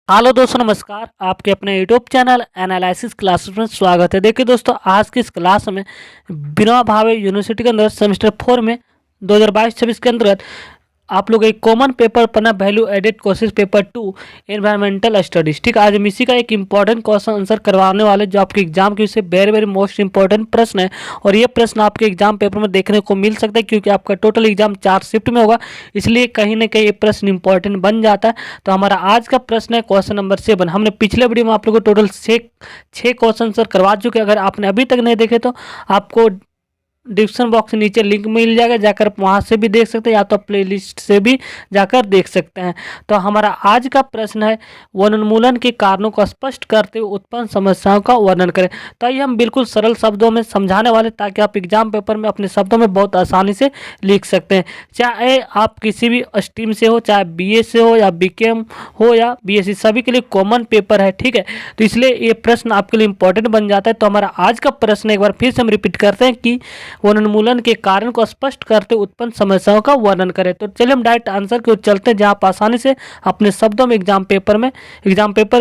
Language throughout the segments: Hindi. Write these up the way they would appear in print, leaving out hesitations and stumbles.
हेलो दोस्तों, नमस्कार। आपके अपने यूट्यूब चैनल एनालिसिस क्लासेस में स्वागत है। देखिए दोस्तों, आज की इस क्लास में विनोबा भावे यूनिवर्सिटी के अंदर सेमेस्टर 4 में 2022-26 के अंतर्गत आप लोग एक कॉमन पेपर पढ़ना, value added courses paper 2 environmental studies. ठीक है, आज हम इसी का एक इंपॉर्टेंट क्वेश्चन आंसर करवाने वाले, जो आपके एग्जाम के विषय वेरी वेरी मोस्ट इंपॉर्टेंट प्रश्न है। और ये प्रश्न आपके एग्जाम पेपर में देखने को मिल सकता है, क्योंकि आपका टोटल एग्जाम 4 शिफ्ट में होगा, इसलिए कहीं ना कहीं ये प्रश्न इंपॉर्टेंट बन जाता है। तो हमारा आज का प्रश्न है क्वेश्चन नंबर 7। हमने पिछले वीडियो में आप लोगों को टोटल छः क्वेश्चन आंसर करवा चुके। अगर आपने अभी तक नहीं देखे तो आपको डिस्क्रिप्शन बॉक्स से नीचे लिंक मिल जाएगा, जाकर वहां से भी देख सकते हैं, या तो प्लेलिस्ट से भी जाकर देख सकते हैं। तो हमारा आज का प्रश्न है, वनोन्मूलन के कारणों को स्पष्ट करते हुए उत्पन्न समस्याओं का वर्णन करें। तो ये हम बिल्कुल सरल शब्दों में समझाने वाले, ताकि आप एग्जाम पेपर में अपने शब्दों में बहुत आसानी से लिख सकते हैं। चाहे आप किसी भी स्ट्रीम से हो, चाहे BA से हो या BKM हो या BSc, सभी के लिए कॉमन पेपर है। ठीक है, तो इसलिए ये प्रश्न आपके लिए इंपॉर्टेंट बन जाता है। तो हमारा आज का प्रश्न एक बार फिर से हम रिपीट करते हैं कि वनोन्मूलन के कारण को स्पष्ट करते उत्पन्न समस्याओं का वर्णन करें। तो चलिए हम डायरेक्ट आंसर की ओर चलते हैं, जहां आप आसानी से अपने शब्दों में एग्जाम पेपर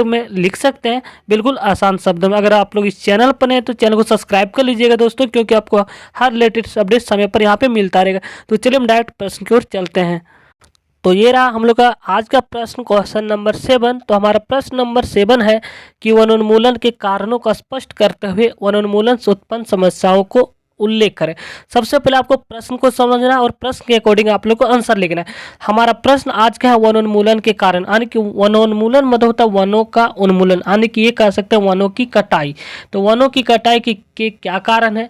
में लिख सकते हैं, बिल्कुल आसान शब्दों में। अगर आप लोग इस चैनल पर हैं तो चैनल को सब्सक्राइब कर लीजिएगा दोस्तों, क्योंकि आपको हर लेटेस्ट अपडेट समय पर यहाँ पे मिलता रहेगा। तो चलिए हम डायरेक्ट प्रश्न की ओर चलते हैं। तो ये रहा हम लोग का आज का प्रश्न, क्वेश्चन नंबर 7। तो हमारा प्रश्न नंबर 7 है कि वनोन्मूलन के कारणों का स्पष्ट करते हुए वनोन्मूलन से उत्पन्न समस्याओं को उल्लेख करें। सबसे पहले आपको प्रश्न को समझना है और प्रश्न के अकॉर्डिंग आप लोग को आंसर लिखना है। हमारा प्रश्न आज का है वनोन्मूलन के कारण, यानी कि वनोन्मूलन मतलब होता है वनों का उन्मूलन, यानी कि ये कह सकते हैं वनों की कटाई। तो वनों की कटाई के क्या कारण है।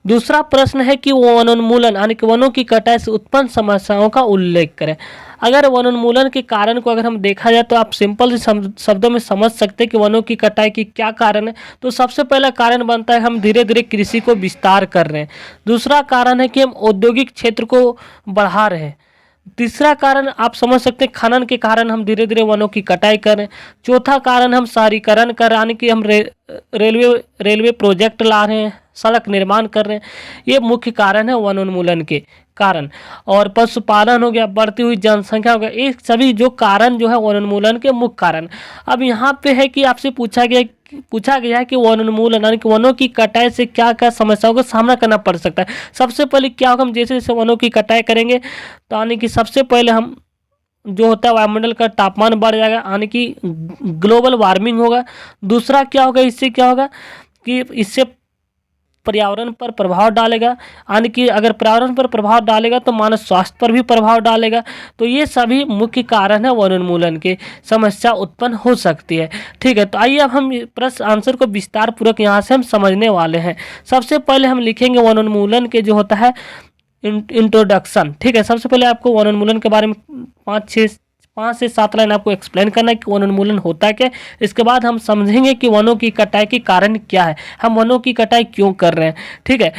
दूसरा प्रश्न है कि वनोन्मूलन यानी कि वनों की कटाई से उत्पन्न समस्याओं का उल्लेख करें। अगर वनोन्मूलन के कारण को अगर हम देखा जाए तो आप सिंपल से शब्दों में समझ सकते हैं कि वनों की कटाई की क्या कारण है। तो सबसे पहला कारण बनता है हम धीरे धीरे कृषि को विस्तार कर रहे हैं। दूसरा कारण है कि हम औद्योगिक क्षेत्र को बढ़ा रहे हैं। तीसरा कारण आप समझ सकते हैं खनन के कारण हम धीरे धीरे वनों की कटाई कर रहे हैं। चौथा कारण हम शहरीकरण कर, यानी कि हम रेलवे प्रोजेक्ट ला रहे हैं, सड़क निर्माण कर रहे हैं। ये मुख्य कारण है वनोन्मूलन के कारण। और पशुपालन हो गया, बढ़ती हुई जनसंख्या हो गया, ये सभी जो कारण जो है वनोन्मूलन के मुख्य कारण। अब यहाँ पे है कि आपसे पूछा गया है कि वनोन्मूलन यानी कि वनों की कटाई से क्या क्या समस्याओं का सामना करना पड़ सकता है। सबसे पहले क्या होगा, हम जैसे जैसे वनों की कटाई करेंगे तो यानी कि सबसे पहले हम जो होता है वायुमंडल का तापमान बढ़ जाएगा, यानी कि ग्लोबल वार्मिंग होगा। दूसरा क्या होगा, इससे क्या होगा कि इससे पर्यावरण पर प्रभाव डालेगा, यानी कि अगर पर्यावरण पर प्रभाव डालेगा तो मानव स्वास्थ्य पर भी प्रभाव डालेगा। तो ये सभी मुख्य कारण है वनोन्मूलन के समस्या उत्पन्न हो सकती है। ठीक है, तो आइए अब हम प्रश्न आंसर को विस्तार पूर्वक यहाँ से हम समझने वाले हैं। सबसे पहले हम लिखेंगे वनोन्मूलन के जो होता है इंट्रोडक्शन। ठीक है, सबसे पहले आपको वनोन्मूलन के बारे में 5 से 7 लाइन आपको एक्सप्लेन करना है कि वनोन्मूलन होता है क्या। इसके बाद हम समझेंगे कि वनों की कटाई के कारण क्या है, हम वनों की कटाई क्यों कर रहे हैं। ठीक है,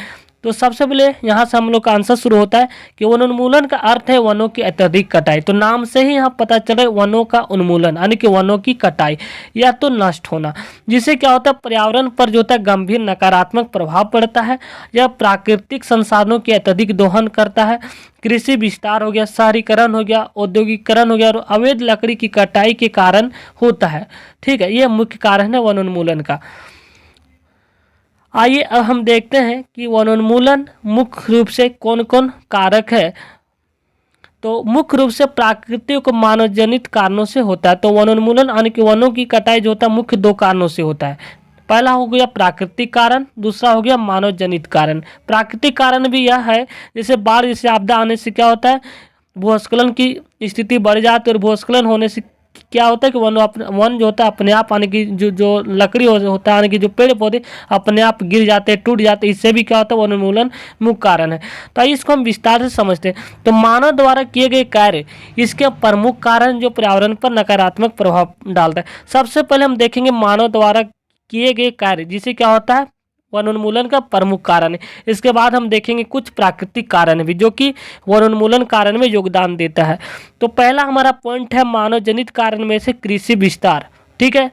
तो सबसे पहले यहाँ से हम लोग का आंसर शुरू होता है कि वनोन्मूलन का अर्थ है वनों की अत्यधिक कटाई। तो नाम से ही यहाँ पता चले वनों का उन्मूलन यानी कि वनों की कटाई या तो नष्ट होना, जिससे क्या होता है पर्यावरण पर जो होता है गंभीर नकारात्मक प्रभाव पड़ता है। यह प्राकृतिक संसाधनों की अत्यधिक दोहन करता है। कृषि विस्तार हो गया, शहरीकरण हो गया, औद्योगिकरण हो गया और अवैध लकड़ी की कटाई के कारण होता है। ठीक है, यह मुख्य कारण है वनोन्मूलन का। आइए अब हम देखते हैं कि वनोन्मूलन मुख्य रूप से कौन कौन कारक है। तो मुख्य रूप से प्राकृतिक और मानव जनित कारणों से होता है। तो वनोन्मूलन यानी कि वनों की कटाई जो होता है मुख्य 2 कारणों से होता है। पहला हो गया प्राकृतिक कारण, दूसरा हो गया मानव जनित कारण। प्राकृतिक कारण भी यह है, जैसे बाढ़ जैसे आपदा आने से क्या होता है, भूस्खलन की स्थिति बढ़ जाती है। और भूस्खलन होने से क्या होता है कि वन जो होता है अपने आप, यानी कि जो लकड़ी होता है, यानी कि जो पेड़ पौधे अपने आप गिर जाते हैं, टूट जाते हैं। इससे भी क्या होता है वनोन्मूलन मुख्य कारण है। तो इसको हम विस्तार से समझते हैं। तो मानव द्वारा किए गए कार्य इसके प्रमुख कारण जो पर्यावरण पर नकारात्मक प्रभाव डालता है। सबसे पहले हम देखेंगे मानव द्वारा किए गए कार्य, जिसे क्या होता है वनोन्मूलन का प्रमुख कारण है। इसके बाद हम देखेंगे कुछ प्राकृतिक कारण भी जो कि वनोन्मूलन कारण में योगदान देता है। तो पहला हमारा पॉइंट है मानव जनित कारण में से कृषि विस्तार। ठीक है,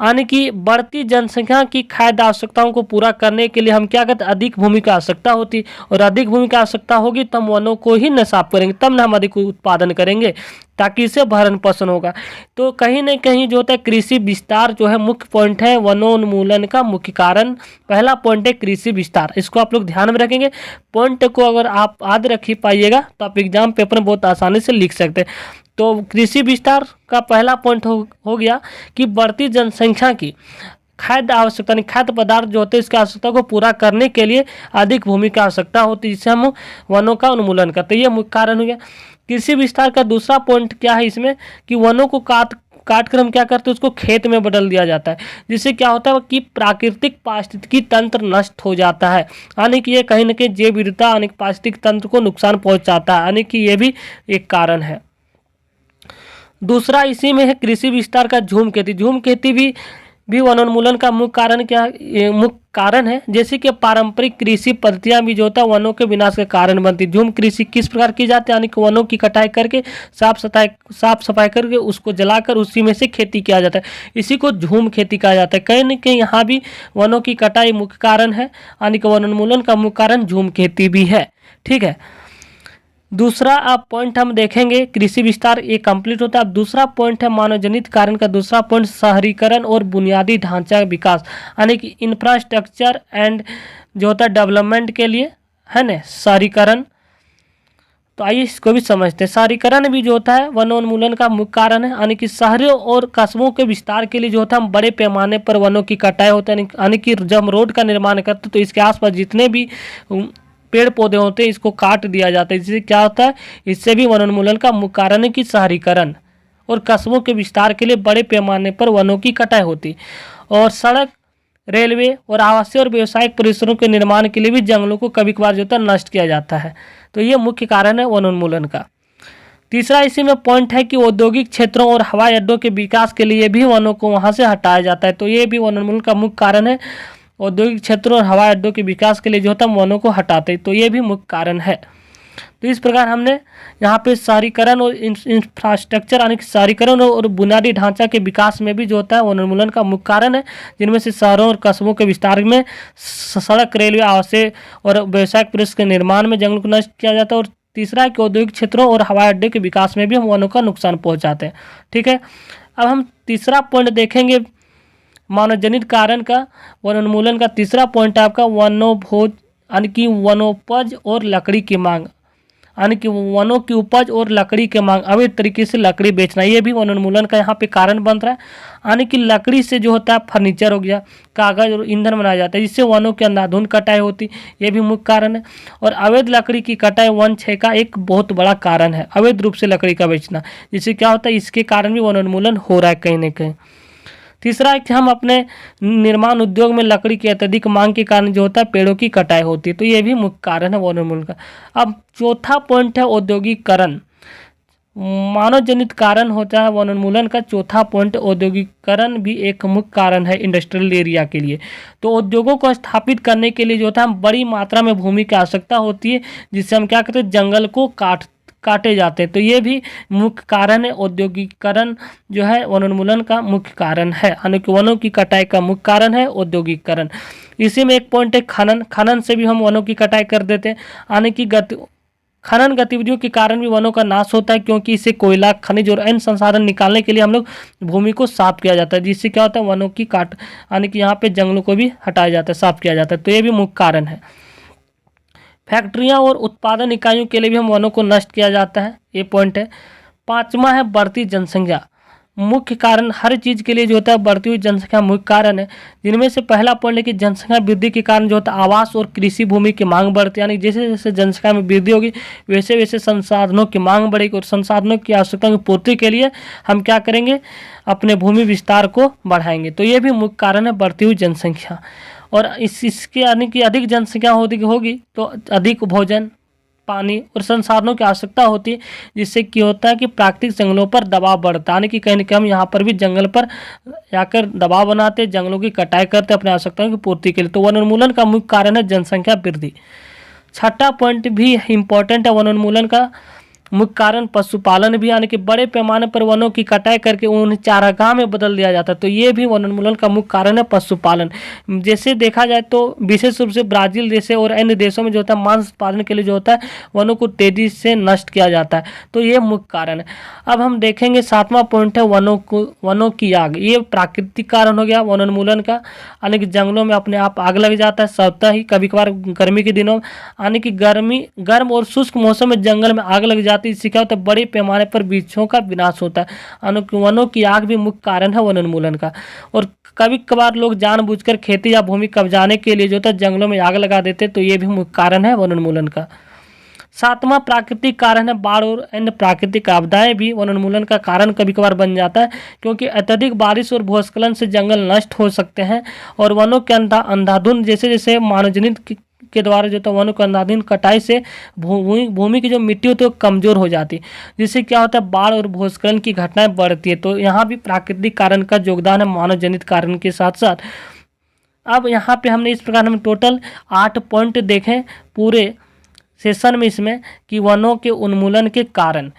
यानी कि बढ़ती जनसंख्या की खाद्य आवश्यकताओं को पूरा करने के लिए हम क्या करते हैं, अधिक भूमि की आवश्यकता होती है, और अधिक भूमि की आवश्यकता होगी तो हम वनों को ही न साफ करेंगे, तब ना हम अधिक उत्पादन करेंगे, ताकि इससे भरण पोषण होगा। तो कहीं न कहीं जो होता है कृषि विस्तार जो है मुख्य पॉइंट है वनोन्मूलन का मुख्य कारण। पहला पॉइंट है कृषि विस्तार, इसको आप लोग ध्यान में रखेंगे। पॉइंट को अगर आप याद रख ही पाइएगा तो आप एग्जाम पेपर में बहुत आसानी से लिख सकते हैं। तो कृषि विस्तार का पहला पॉइंट हो गया कि बढ़ती जनसंख्या की खाद्य आवश्यकता, नहीं खाद्य पदार्थ जो होते हैं इसकी आवश्यकता को पूरा करने के लिए अधिक भूमि की आवश्यकता होती है, जिससे हम वनों का उन्मूलन करते हैं। ये मुख्य कारण हो गया। कृषि विस्तार का दूसरा पॉइंट क्या है इसमें कि वनों को काट कर हम क्या करते हैं, उसको खेत में बदल दिया जाता है, जिससे क्या होता है कि प्राकृतिक पारिस्थितिकी तंत्र नष्ट हो जाता है, यानी कि ये कहीं न कहीं जैव विविधता यानी पारिस्थितिक तंत्र को नुकसान पहुंचाता है, यानी कि ये भी एक कारण है। दूसरा इसी में है कृषि विस्तार का झूम खेती। झूम खेती भी वनोन्मूलन का मुख्य कारण क्या है, मुख्य कारण है। जैसे कि पारंपरिक कृषि पद्धतियां भी जो होता है वनों के विनाश का कारण बनती है। झूम कृषि किस प्रकार की जाती है, यानी कि वनों की कटाई करके साफ सफाई करके उसको जलाकर उसी में से खेती किया जाता है, इसी को झूम खेती कहा जाता है। कहीं न कहीं यहाँ भी वनों की कटाई मुख्य कारण है, यानी कि वनोन्मूलन का मुख्य कारण झूम खेती भी है। ठीक है, दूसरा अब पॉइंट हम देखेंगे, कृषि विस्तार ये कंप्लीट होता है। अब दूसरा पॉइंट है मानव जनित कारण का दूसरा पॉइंट शहरीकरण और बुनियादी ढांचा विकास, यानी कि इंफ्रास्ट्रक्चर एंड जो होता है डेवलपमेंट के लिए है ना शहरीकरण। तो आइए इसको भी समझते हैं। शहरीकरण भी जो होता है वनोन्मूलन का मुख्य कारण है, यानी कि शहरों और कस्बों के विस्तार के लिए जो होता है हम बड़े पैमाने पर वनों की कटाई होता है, यानी कि जब हम रोड का निर्माण करते तो इसके आसपास जितने भी पेड़ पौधे होते हैं इसको काट दिया जाता है। इससे क्या होता है, इससे भी वनोन्मूलन का मुख्य कारण है कि शहरीकरण और कस्बों के विस्तार के लिए बड़े पैमाने पर वनों की कटाई होती। और सड़क, रेलवे और आवासीय और व्यावसायिक परिसरों के निर्माण के लिए भी जंगलों को कभी कभार जो होता है नष्ट किया जाता है। तो ये मुख्य कारण है वनोन्मूलन का। तीसरा इसी में पॉइंट है कि औद्योगिक क्षेत्रों और हवाई अड्डों के विकास के लिए भी वनों को वहाँ से हटाया जाता है। तो ये भी वनोन्मूलन का मुख्य कारण है। औद्योगिक क्षेत्रों और हवाई अड्डों के विकास के लिए जो होता है वनों को हटाते, तो ये भी मुख्य कारण है। तो इस प्रकार हमने यहाँ पे शहरीकरण और इंफ्रास्ट्रक्चर यानी कि शहरीकरण और बुनियादी ढांचा के विकास में भी जो होता है वनोन्मूलन का मुख्य कारण है, जिनमें से शहरों और कस्बों के विस्तार में, सड़क, रेलवे, आवासीय और व्यावसायिक परिसर के निर्माण में जंगलों को नष्ट किया जाता है। और तीसरा है कि औद्योगिक क्षेत्रों और हवाई अड्डे के विकास में भी हम वनों का नुकसान पहुँचाते हैं। ठीक है, अब हम तीसरा पॉइंट देखेंगे मानव जनित कारण का वनोन्मूलन का। तीसरा पॉइंट है आपका वनोपभोज, यानी कि वनोपज और लकड़ी की मांग, यानी कि वनों की उपज और लकड़ी की मांग, अवैध तरीके से लकड़ी बेचना, ये भी वनोन्मूलन का यहाँ पे कारण बन रहा है। यानी कि लकड़ी से जो होता है फर्नीचर हो गया, कागज और ईंधन बनाया जाता है, जिससे वनों की अंधाधुंध कटाई होती, ये भी मुख्य कारण है। और अवैध लकड़ी की कटाई वन क्षय का एक बहुत बड़ा कारण है, अवैध रूप से लकड़ी का बेचना, जिससे क्या होता है इसके कारण भी वनोन्मूलन हो रहा है कहीं ना कहीं। तीसरा है कि हम अपने निर्माण उद्योग में लकड़ी की अत्यधिक मांग के कारण जो होता है पेड़ों की कटाई होती है, तो ये भी मुख्य कारण है वनोन्मूलन का। अब चौथा पॉइंट है औद्योगिकरण। मानव जनित कारण होता है वनोन्मूलन का चौथा पॉइंट। औद्योगिकरण भी एक मुख्य कारण है इंडस्ट्रियल एरिया के लिए। तो उद्योगों को स्थापित करने के लिए जो होता है हम बड़ी मात्रा में भूमि की आवश्यकता होती है, जिससे हम क्या करते हैं जंगल को काटे जाते हैं। तो ये भी मुख्य कारण है। औद्योगिकरण जो है वनोन्मूलन का मुख्य कारण है, यानी कि वनों की कटाई का मुख्य कारण है औद्योगिकरण। इसी में एक पॉइंट है खनन। खनन से भी हम वनों की कटाई कर देते हैं, यानी कि खनन गतिविधियों के कारण भी वनों का नाश होता है, क्योंकि इससे कोयला, खनिज और अन्य संसाधन निकालने के लिए हम लोग भूमि को साफ किया जाता है, जिससे क्या होता है वनों की यानी कि यहाँ पे जंगलों को भी हटाया जाता है, साफ किया जाता है। तो ये भी मुख्य कारण है। फैक्ट्रियां और उत्पादन इकाइयों के लिए भी हम वनों को नष्ट किया जाता है, ये पॉइंट है। पांचवा है बढ़ती जनसंख्या। मुख्य कारण हर चीज़ के लिए जो होता है बढ़ती हुई जनसंख्या मुख्य कारण है, जिनमें से पहला पॉइंट है कि जनसंख्या वृद्धि के कारण जो होता है आवास और कृषि भूमि की मांग बढ़ती है, यानी जैसे जैसे जनसंख्या में वृद्धि होगी वैसे वैसे संसाधनों की मांग बढ़ेगी, और संसाधनों की आवश्यकताओं की पूर्ति के लिए हम क्या करेंगे अपने भूमि विस्तार को बढ़ाएंगे। तो ये भी मुख्य कारण है बढ़ती हुई जनसंख्या। और इसके यानी कि अधिक जनसंख्या होगी तो अधिक भोजन, पानी और संसाधनों की आवश्यकता होती है, जिससे क्या होता है कि प्राकृतिक जंगलों पर दबाव बढ़ता है, यानी कि कहीं ना कहीं हम यहाँ पर भी जंगल पर जाकर दबाव बनाते, जंगलों की कटाई करते अपने आवश्यकताओं की पूर्ति के लिए। तो वनोन्मूलन का मुख्य कारण है जनसंख्या वृद्धि। छठा पॉइंट भी इम्पोर्टेंट है वनोन्मूलन का, मुख्य कारण पशुपालन भी, यानी कि बड़े पैमाने पर वनों की कटाई करके उन्हें चारागाह में बदल दिया जाता है, तो ये भी वनोन्मूलन का मुख्य कारण है पशुपालन। जैसे देखा जाए तो विशेष रूप से ब्राजील जैसे और अन्य देशों में जो होता है मांस उत्पादन के लिए जो होता है वनों को तेजी से नष्ट किया जाता है, तो ये मुख्य कारण है। अब हम देखेंगे 7वां पॉइंट है वनों की आग। ये प्राकृतिक कारण हो गया वनोन्मूलन का, यानी कि जंगलों में अपने आप आग लग जाता है स्वतः ही, कभी कभार गर्मी के दिनों में, यानी कि गर्म और शुष्क मौसम में जंगल में आग लग जाती है। इससे क्या होता है बड़े पैमाने पर वृक्षों का विनाश होता है। वनों की आग भी मुख्य कारण है वनोन्मूलन का। और कभी कभार लोग जानबूझकर खेती या भूमि कब्जाने के लिए जो होता है जंगलों में आग लगा देते, तो ये भी मुख्य कारण है वनोन्मूलन का। 7वां प्राकृतिक कारण है बाढ़ और अन्य प्राकृतिक आपदाएं भी वनोन्मूलन का कारण कभी कभार बन जाता है, क्योंकि अत्यधिक बारिश और भूस्खलन से जंगल नष्ट हो सकते हैं और वनों के अंधाधुंध जैसे जैसे मानवजनित के द्वारा जो है वनों के अंधाधुंध कटाई से भूमि की जो मिट्टी होती है वो कमजोर हो जाती है, जिससे क्या होता है बाढ़ और भूस्खलन की घटनाएं बढ़ती है। तो यहाँ भी प्राकृतिक कारण का योगदान है मानव जनित कारण के साथ साथ। अब यहाँ पे हमने इस प्रकार हम टोटल 8 पॉइंट देखें पूरे सेशन में इसमें कि वनों के उन्मूलन के कारण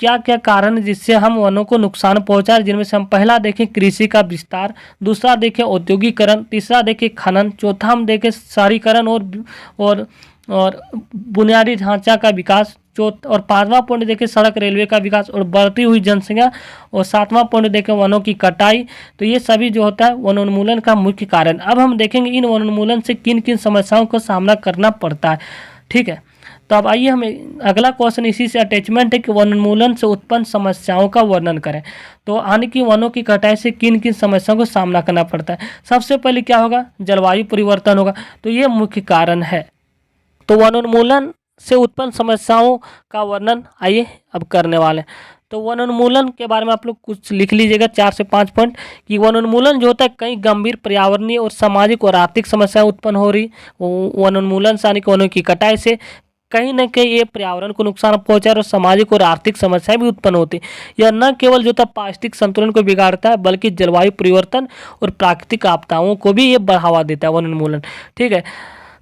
क्या क्या कारण जिससे हम वनों को नुकसान पहुंचा है, जिनमें से हम पहला देखें कृषि का विस्तार, दूसरा देखें औद्योगिकरण, तीसरा देखें खनन, चौथा हम देखें शहरीकरण और बुनियादी ढांचा का विकास, और 5वां पॉइंट देखें सड़क रेलवे का विकास और बढ़ती हुई जनसंख्या, और 7वां पॉइंट देखें वनों की कटाई। तो ये सभी जो होता है वनोन्मूलन का मुख्य कारण। अब हम देखेंगे इन वनोन्मूलन से किन किन समस्याओं का सामना करना पड़ता है। ठीक है, तो अब आइए हमें अगला क्वेश्चन इसी से अटैचमेंट है कि वनोन्मूलन से उत्पन्न समस्याओं का वर्णन करें। तो यानी कि वनों की कटाई से किन किन समस्याओं को सामना करना पड़ता है। सबसे पहले क्या होगा, जलवायु परिवर्तन होगा, तो ये मुख्य कारण है। तो वनोन्मूलन से उत्पन्न समस्याओं का वर्णन आइए अब करने वाले हैं। तो वनोन्मूलन के बारे में आप लोग कुछ लिख लीजिएगा 4 से 5 पॉइंट कि वनोन्मूलन जो होता है कई गंभीर पर्यावरणीय और सामाजिक और आर्थिक समस्याएं उत्पन्न हो रही वनोन्मूलन से, यानी कि वनों की कटाई से कहीं न कहीं ये पर्यावरण को नुकसान पहुंचा और सामाजिक और आर्थिक समस्याएं भी उत्पन्न होती। यह न केवल जो था पारिस्थितिक संतुलन को बिगाड़ता है, बल्कि जलवायु परिवर्तन और प्राकृतिक आपदाओं को भी ये बढ़ावा देता है वनोन्मूलन। ठीक है,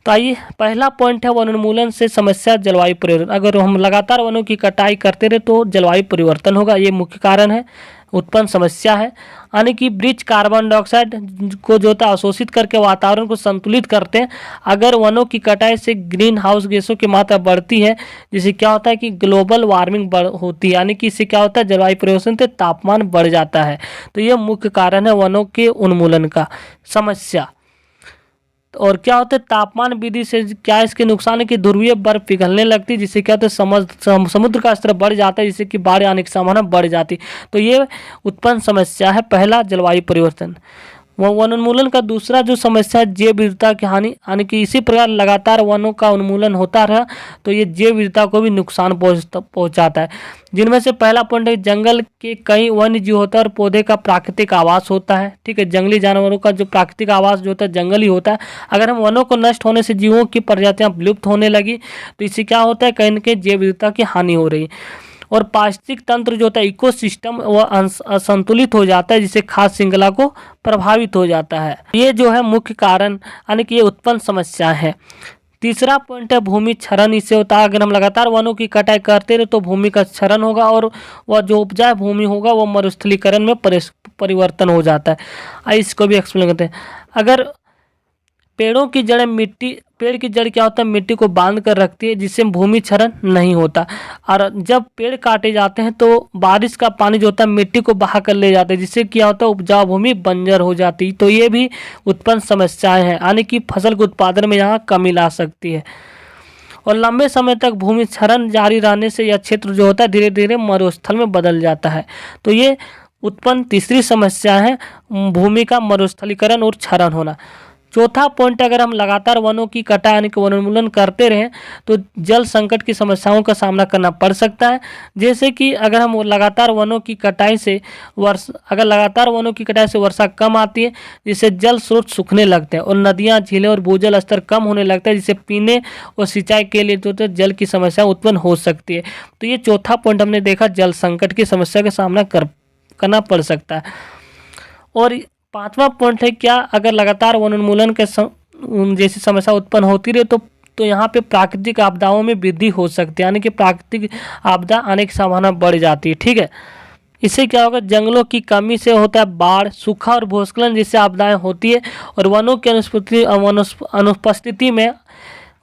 तो आइए पहला पॉइंट है वनोन्मूलन से समस्या जलवायु परिवर्तन। अगर हम लगातार वनों की कटाई करते रहे तो जलवायु परिवर्तन होगा, ये मुख्य कारण है, उत्पन्न समस्या है। यानी कि वृक्ष कार्बन डाइऑक्साइड को जो होता है अवशोषित करके वातावरण को संतुलित करते हैं। अगर वनों की कटाई से ग्रीन हाउस गैसों की मात्रा बढ़ती है, जिससे क्या होता है कि ग्लोबल वार्मिंग होती है, यानी कि इससे क्या होता है जलवायु परिवर्तन से तापमान बढ़ जाता है। तो ये मुख्य कारण है वनों के उन्मूलन का समस्या। और क्या होता है तापमान वृद्धि से क्या इसके नुकसान है कि ध्रुवीय बर्फ पिघलने लगती है, जिससे क्या होता है समुद्र का स्तर बढ़ जाता है, जिससे कि बाढ़ आने की संभावना बढ़ जाती है। तो ये उत्पन्न समस्या है पहला जलवायु परिवर्तन। वनोन्मूलन का दूसरा जो समस्या है जैव विविधता की हानि, यानी कि इसी प्रकार लगातार वनों का उन्मूलन होता रहा तो ये जैव विविधता को भी नुकसान पहुंचाता है। जिनमें से पहला पॉइंट है जंगल के कई वन्य जीव होता है और पौधे का प्राकृतिक आवास होता है। ठीक है, जंगली जानवरों का जो प्राकृतिक आवास जो होता है जंगल ही होता है। अगर हम वनों को नष्ट होने से जीवों की प्रजातियां विलुप्त होने लगी तो इससे क्या होता है कहीं न कहीं जैव विविधता की हानि हो रही है। और पारिस्थितिक तंत्र जो होता है इकोसिस्टम वह असंतुलित हो जाता है, जिससे खाद्य श्रृंखला को प्रभावित हो जाता है। ये जो है मुख्य कारण, यानी कि ये उत्पन्न समस्या है। तीसरा पॉइंट है भूमि क्षरण। इससे होता है अगर हम लगातार वनों की कटाई करते रहे तो भूमि का क्षरण होगा और वह जो उपजाऊ भूमि होगा वह मरुस्थलीकरण में परिवर्तन हो जाता है। इसको भी एक्सप्लेन करते हैं। अगर पेड़ की जड़ क्या होता है मिट्टी को बांध कर रखती है, जिससे भूमि क्षरण नहीं होता। और जब पेड़ काटे जाते हैं तो बारिश का पानी जो होता है मिट्टी को बहा कर ले जाते हैं, जिससे क्या होता है उपजाऊ भूमि बंजर हो जाती। तो ये भी उत्पन्न समस्याएं हैं, यानी कि फसल के उत्पादन में यहाँ कमी ला सकती है। और लंबे समय तक भूमि क्षरण जारी रहने से यह क्षेत्र जो होता है धीरे धीरे मरुस्थल में बदल जाता है। तो ये उत्पन्न तीसरी समस्या है भूमि का मरुस्थलीकरण और क्षरण होना। चौथा पॉइंट अगर हम लगातार वनों की कटाई यानी कि वनोन्मूलन करते रहें तो जल संकट की समस्याओं का सामना करना पड़ सकता है। जैसे कि अगर हम लगातार वनों की कटाई से वर्षा कम आती है, जिससे जल स्रोत सूखने लगते हैं और नदियां झीलें और भूजल स्तर कम होने लगता है, जिससे पीने और सिंचाई के लिए जो जल की समस्या उत्पन्न हो सकती है। तो ये चौथा पॉइंट हमने देखा, जल संकट की समस्या का सामना करना पड़ सकता है। और पांचवा पॉइंट है क्या अगर लगातार वनोन्मूलन के जैसी समस्या उत्पन्न होती रहे तो तो यहाँ पे प्राकृतिक आपदाओं में वृद्धि हो सकती है, यानी कि प्राकृतिक आपदा आने की संभावना बढ़ जाती है। ठीक है, इससे क्या होगा, जंगलों की कमी से होता है बाढ़, सूखा और भूस्खलन जैसे आपदाएं होती है, और वनों की अनुपस्थिति में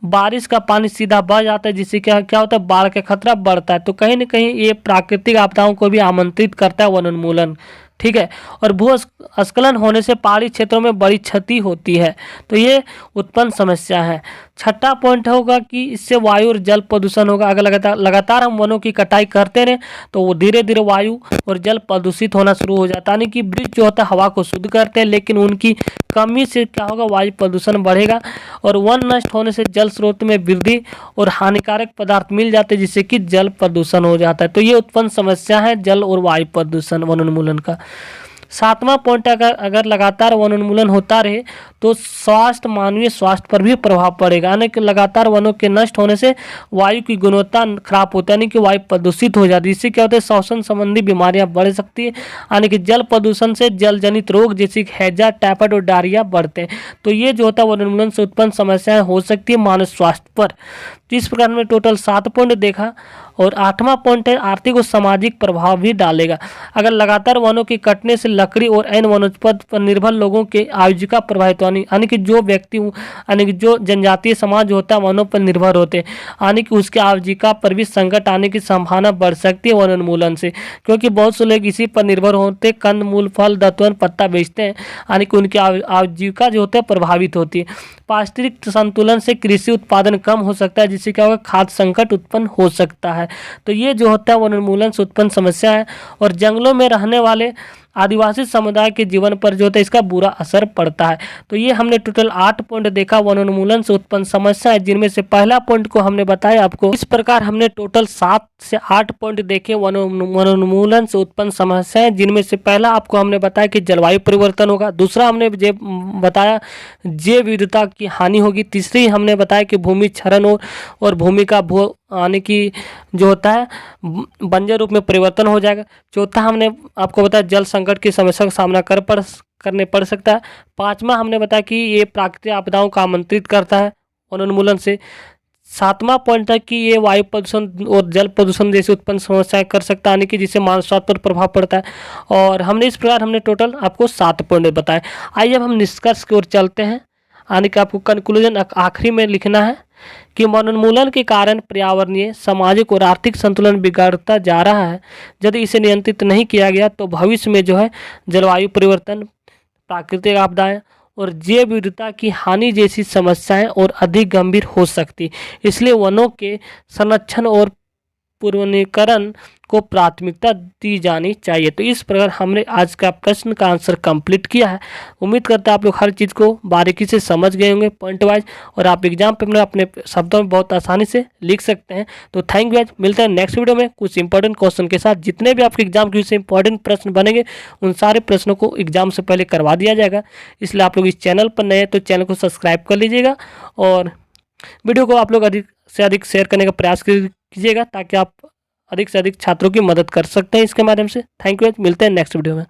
बारिश का पानी सीधा बह जाता है, जिससे क्या क्या होता है, बाढ़ का खतरा बढ़ता है। तो कहीं ना कहीं ये प्राकृतिक आपदाओं को भी आमंत्रित करता है वनोन्मूलन। ठीक है, और भूस्खलन होने से पहाड़ी क्षेत्रों में बड़ी क्षति होती है, तो ये उत्पन्न समस्या है। छठा पॉइंट होगा कि इससे वायु और जल प्रदूषण होगा। अगर लगातार हम वनों की कटाई करते रहें तो वो धीरे धीरे वायु और जल प्रदूषित होना शुरू हो जाता है, यानी कि वृक्ष जो होता है हवा को शुद्ध करते हैं, लेकिन उनकी कमी से क्या होगा, वायु प्रदूषण बढ़ेगा, और वन नष्ट होने से जल स्रोत में वृद्धि और हानिकारक पदार्थ मिल जाते हैं, जिससे कि जल प्रदूषण हो जाता है। तो ये उत्पन्न समस्या है जल और वायु प्रदूषण वनोन्मूलन का। सातवां पॉइंट, अगर लगातार वनोन्मूलन होता रहे तो स्वास्थ्य, मानवीय स्वास्थ्य पर भी प्रभाव पड़ेगा, यानी कि लगातार वनों के नष्ट होने से वायु की गुणवत्ता खराब होती है, यानी कि वायु प्रदूषित हो जाती है। इससे क्या होता है, श्वसन संबंधी बीमारियां बढ़ सकती है, यानी कि जल प्रदूषण से जल जनित रोग जैसे हैजा, टाइफाइड और डायरिया बढ़ते हैं। तो ये जो होता है वनोन्मूलन से उत्पन्न समस्याएं हो सकती है मानव स्वास्थ्य पर। तो इस प्रकार हमने टोटल 7 पॉइंट देखा, और 8वां पॉइंट है आर्थिक और सामाजिक प्रभाव भी डालेगा। अगर लगातार वनों के कटने से लकड़ी और अन्य वनस्पति पर निर्भर लोगों के आजीविका प्रभावित होनी, यानी कि जो व्यक्ति, यानी कि जो जनजातीय समाज होता है वनों पर निर्भर होते हैं, यानी कि उसके आजीविका पर भी संकट आने की संभावना बढ़ सकती है वनोन्मूलन से, क्योंकि बहुत से लोग इसी पर निर्भर होते, कंद मूल फल दत्वन पत्ता बेचते हैं, यानी कि उनकी आजीविका जो होता है प्रभावित होती है। पारिस्थितिक संतुलन से कृषि उत्पादन कम हो सकता है, जिससे क्या होगा, खाद्य संकट उत्पन्न हो सकता है। तो ये जो होता है वनोन्मूलन से उत्पन्न समस्या है, और जंगलों में रहने वाले आदिवासी समुदाय के जीवन पर जो होता है इसका बुरा असर पड़ता है। तो ये हमने टोटल 8 पॉइंट देखा वनोन्मूलन से उत्पन्न समस्या है, जिनमें से पहला पॉइंट को हमने बताया आपको। इस प्रकार हमने टोटल 7 से 8 पॉइंट देखे वनोन्मूलन से उत्पन्न समस्याएं, जिनमें से पहला आपको हमने बताया कि जलवायु परिवर्तन होगा, दूसरा हमने बताया जैव विविधता की हानि होगी, तीसरी हमने बताया कि भूमि क्षरण और भूमि का आने की जो होता है बंजर रूप में परिवर्तन हो जाएगा। चौथा हमने आपको बताया जल संकट की समस्या का सामना करने पड़ सकता है। 5वां हमने बताया कि ये प्राकृतिक आपदाओं का आमंत्रित करता है वनोन्मूलन से। 7वां पॉइंट है कि ये वायु प्रदूषण और जल प्रदूषण जैसे उत्पन्न समस्याएं कर सकता है, यानी कि जिससे मानव स्वास्थ्य पर प्रभाव पड़ता है। और हमने इस प्रकार हमने टोटल आपको 7 पॉइंट बताए। आइए अब हम निष्कर्ष की ओर चलते हैं, यानी कि आपको कंक्लूजन आखिरी में लिखना है कि वनोन्मूलन के कारण पर्यावरणीय, सामाजिक और आर्थिक संतुलन बिगड़ता जा रहा है। यदि इसे नियंत्रित नहीं किया गया तो भविष्य में जो है जलवायु परिवर्तन, प्राकृतिक आपदाएं और जैव विविधता की हानि जैसी समस्याएं और अधिक गंभीर हो सकती। इसलिए वनों के संरक्षण और पुनर्वनीकरण को प्राथमिकता दी जानी चाहिए। तो इस प्रकार हमने आज का प्रश्न का आंसर कंप्लीट किया है। उम्मीद करता है आप लोग हर चीज़ को बारीकी से समझ गए होंगे पॉइंट वाइज, और आप एग्जाम पे अपने शब्दों में बहुत आसानी से लिख सकते हैं। तो थैंक यू, मिलते हैं नेक्स्ट वीडियो में कुछ इंपॉर्टेंट क्वेश्चन के साथ। जितने भी आपके एग्जाम के से इंपॉर्टेंट प्रश्न बनेंगे उन सारे प्रश्नों को एग्जाम से पहले करवा दिया जाएगा। इसलिए आप लोग इस चैनल पर नए हैं तो चैनल को सब्सक्राइब कर लीजिएगा, और वीडियो को आप लोग अधिक से अधिक शेयर करने का प्रयास कीजिएगा, ताकि आप अधिक से अधिक छात्रों की मदद कर सकते हैं इसके माध्यम से। थैंक यू, मिलते हैं नेक्स्ट वीडियो में।